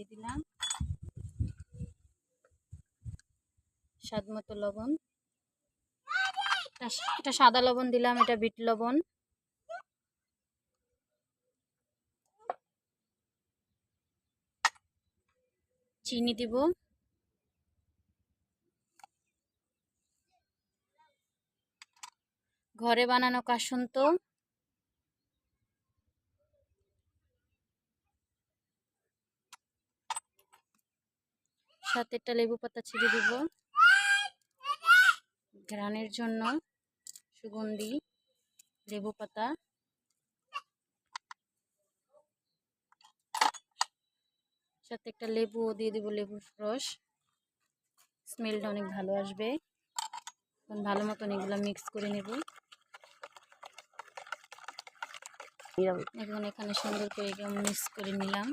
দিয়ে দিলাম, স্বাদ মতো লবণ, এটা সাদা লবণ দিলাম, এটা বিট লবণ, চিনি দিব, ঘরে বানানো কাসুন্দ, সাথে একটা লেবু পাতা ছিঁড়ে দিব ঘ্রাণের জন্য, সুগন্ধি লেবু পাতা, সাথে একটা লেবুও দিয়ে দিব, লেবুর রস, স্মেলটা অনেক ভালো আসবে। এখন ভালো মতন এগুলো মিক্স করে নেব। এখন এখানে সুন্দর করে মিক্স করে নিলাম।